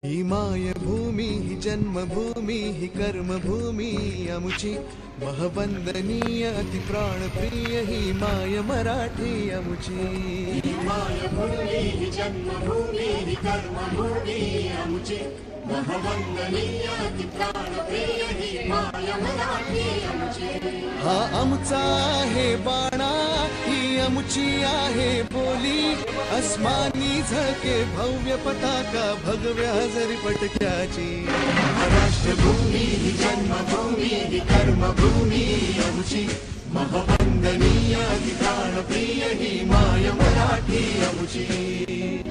ही मायभूमी ही जन्मभूमी ही कर्मभूमी अमुची महवंदनीय अति प्राणप्रिय ही माय मराठी अमुची। ही मायभूमी ही जन्मभूमी ही कर्मभूमी अमुची महवंदनीय अति प्राणप्रिय ही माय मराठी अमुची। हा आमचा आहे बाणा ही अमुची आहे बोली अस्मानी झळके भव्य पताका भगव्या जरी पटक्याची। राष्ट्रभूमी ही जन्मभूमी ही कर्मभूमी अमुची महवंदनीय अति प्राणप्रिय ही माय मराठी अमुची।